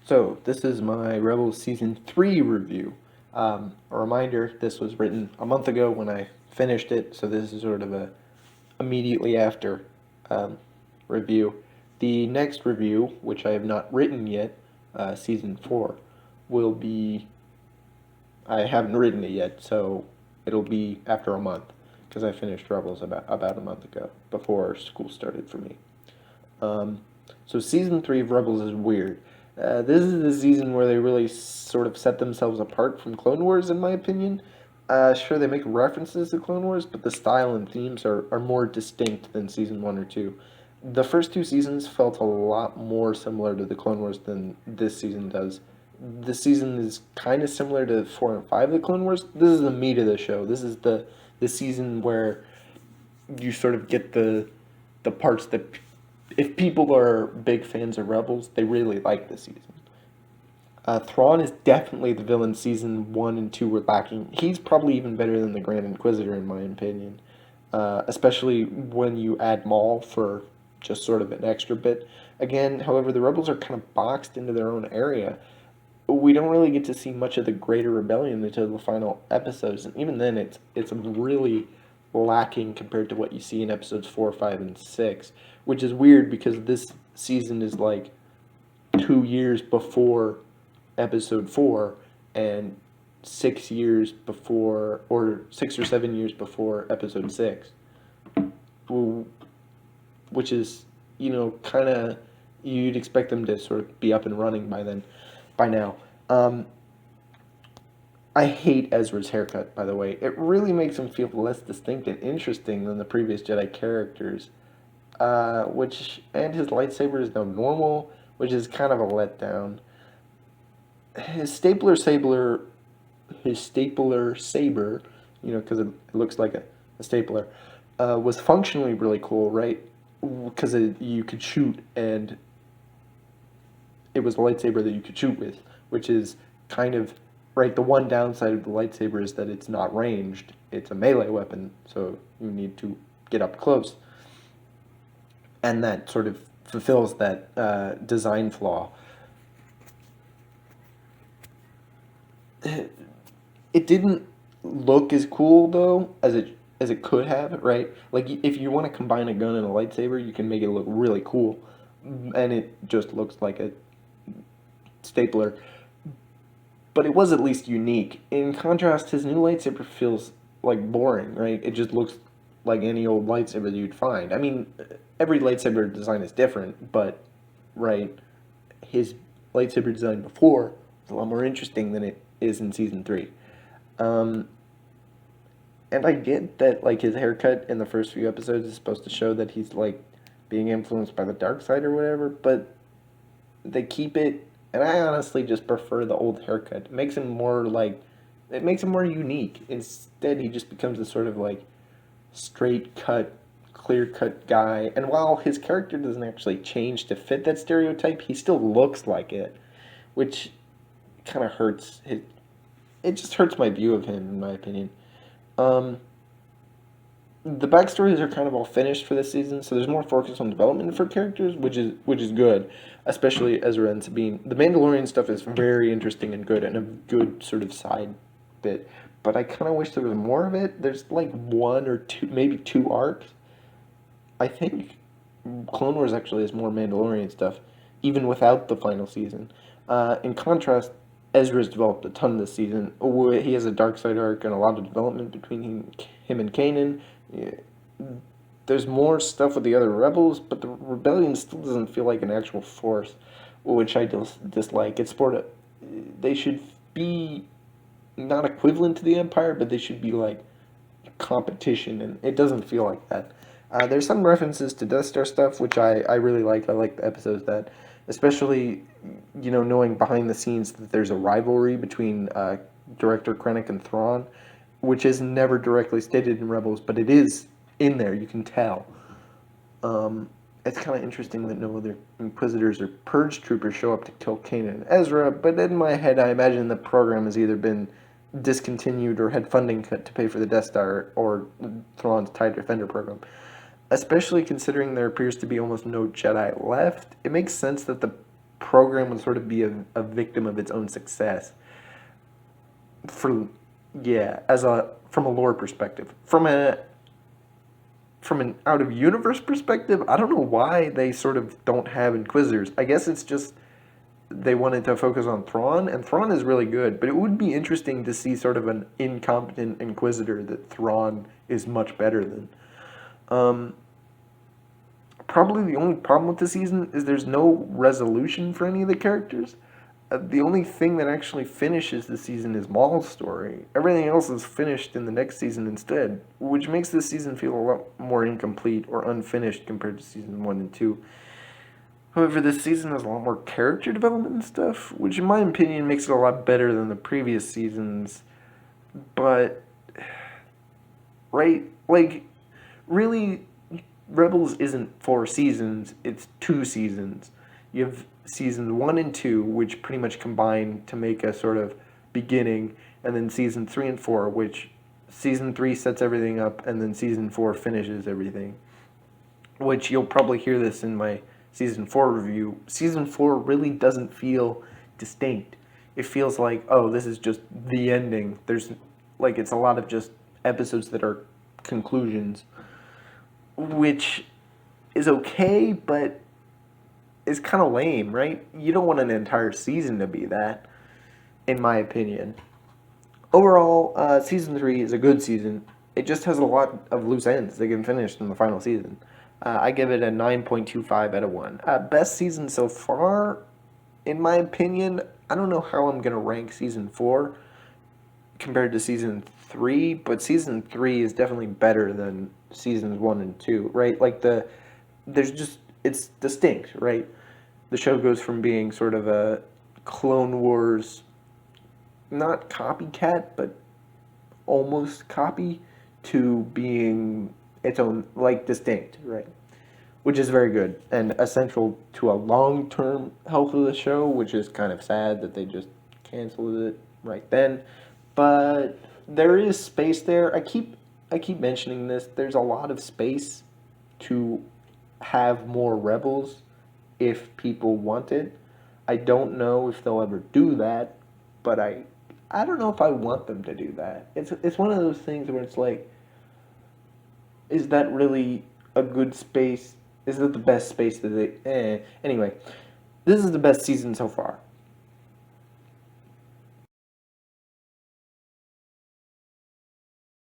So, this is my Rebels Season 3 review. A reminder, this was written a month ago when I finished it, so this is sort of a immediately after um, review. The next review, which I have not written yet, Season 4, will be. I haven't written it yet, so it'll be after a month, because I finished Rebels about a month ago, before school started for me. Um, so season 3 of Rebels is weird. This is the season where they really sort of set themselves apart from Clone Wars, in my opinion. Sure, they make references to Clone Wars, but the style and themes are more distinct than season 1 or 2. The first two seasons felt a lot more similar to the Clone Wars than this season does. This season is kind of similar to 4 and 5 of the Clone Wars. This is the meat of the show. This is the season where you sort of get the parts that if people are big fans of Rebels, they really like this season. Thrawn is definitely the villain season 1 and 2 were lacking. He's probably even better than the Grand Inquisitor, in my opinion. Especially when you add Maul for just sort of an extra bit. Again, however, the Rebels are kind of boxed into their own area. We don't really get to see much of the Greater Rebellion until the final episodes, and even then, it's really lacking compared to what you see in episodes 4, 5, and 6, which is weird because this season is like 2 years before episode 4 and 6 years before, or 6 or 7 years before episode 6, which is, kind of, you'd expect them to sort of be up and running by now. Um, I hate Ezra's haircut, by the way. It really makes him feel less distinct and interesting than the previous Jedi characters. And his lightsaber is now normal, which is kind of a letdown. His stapler saber, his stapler saber, because it looks like a stapler, was functionally really cool, right? Because you could shoot, and it was a lightsaber that you could shoot with, which is kind of right. The one downside of the lightsaber is that it's not ranged; it's a melee weapon, so you need to get up close, and that sort of fulfills that design flaw. It didn't look as cool though as it could have, right? Like if you want to combine a gun and a lightsaber, you can make it look really cool, and it just looks like a stapler. But it was at least unique. In contrast, his new lightsaber feels like boring, right? It just looks like any old lightsaber that you'd find. I mean, every lightsaber design is different, but right, his lightsaber design before is a lot more interesting than it is in season 3. Um, and I get that like his haircut in the first few episodes is supposed to show that he's like being influenced by the dark side or whatever, but they keep it, and I honestly just prefer the old haircut. It makes him more unique. Instead, he just becomes a sort of like straight cut, clear cut guy. And while his character doesn't actually change to fit that stereotype, he still looks like it, which kind of hurts. It just hurts my view of him, in my opinion. Um, the backstories are kind of all finished for this season, so there's more focus on development for characters, which is good, especially Ezra and Sabine. The Mandalorian stuff is very interesting and good, and a good sort of side bit. But I kind of wish there was more of it. There's like one or two, maybe two arcs. I think Clone Wars actually has more Mandalorian stuff, even without the final season. In contrast, Ezra's developed a ton this season. He has a dark side arc and a lot of development between him and Kanan. Yeah, there's more stuff with the other rebels, but the rebellion still doesn't feel like an actual force, which I dislike. It's sort of they should be not equivalent to the Empire, but they should be like competition, and it doesn't feel like that. There's some references to Death Star stuff, which I really like. I like the episodes that, especially, knowing behind the scenes that there's a rivalry between director Krennic and Thrawn, which is never directly stated in Rebels, but it is in there. You can tell. It's kind of interesting that no other Inquisitors or Purge troopers show up to kill Kanan and Ezra, but in my head, I imagine the program has either been discontinued or had funding cut to pay for the Death Star or Thrawn's TIE Defender program. Especially considering there appears to be almost no Jedi left, it makes sense that the program would sort of be a victim of its own success. For yeah, as a from a lore perspective, from an out of universe perspective, I don't know why they sort of don't have Inquisitors. I guess it's just they wanted to focus on Thrawn, and Thrawn is really good, but it would be interesting to see sort of an incompetent Inquisitor that Thrawn is much better than. Um, Probably the only problem with the season is there's no resolution for any of the characters. The only thing that actually finishes the season is Maul's story. Everything else is finished in the next season instead, which makes this season feel a lot more incomplete or unfinished compared to season 1 and 2. However, this season has a lot more character development and stuff, which in my opinion makes it a lot better than the previous seasons. But, right, like, really, Rebels isn't 4 seasons, it's 2 seasons. You have seasons 1 and 2, which pretty much combine to make a sort of beginning, and then season 3 and 4, which season 3 sets everything up, and then season 4 finishes everything. Which you'll probably hear this in my season 4 review. Season 4 really doesn't feel distinct. It feels like, oh, this is just the ending. There's, like, it's a lot of just episodes that are conclusions, which is okay, but is kind of lame, right? You don't want an entire season to be that, in my opinion. Overall, season 3 is a good season. It just has a lot of loose ends that get finished in the final season. I give it a 9.25 out of 1. Best season so far, in my opinion. I don't know how I'm going to rank season 4 compared to season 3, but season 3 is definitely better than seasons 1 and 2, right? Like, it's distinct, right? The show goes from being sort of a Clone Wars, not copycat, but almost copy, to being its own, like, distinct, right? Which is very good and essential to a long-term health of the show, which is kind of sad that they just canceled it right then. But there is space there. I keep mentioning this. There's a lot of space to have more Rebels if people want it. I don't know if they'll ever do that, but I don't know if I want them to do that. It's one of those things where it's like, is that really a good space? Is it the best space that they? Anyway, this is the best season so far.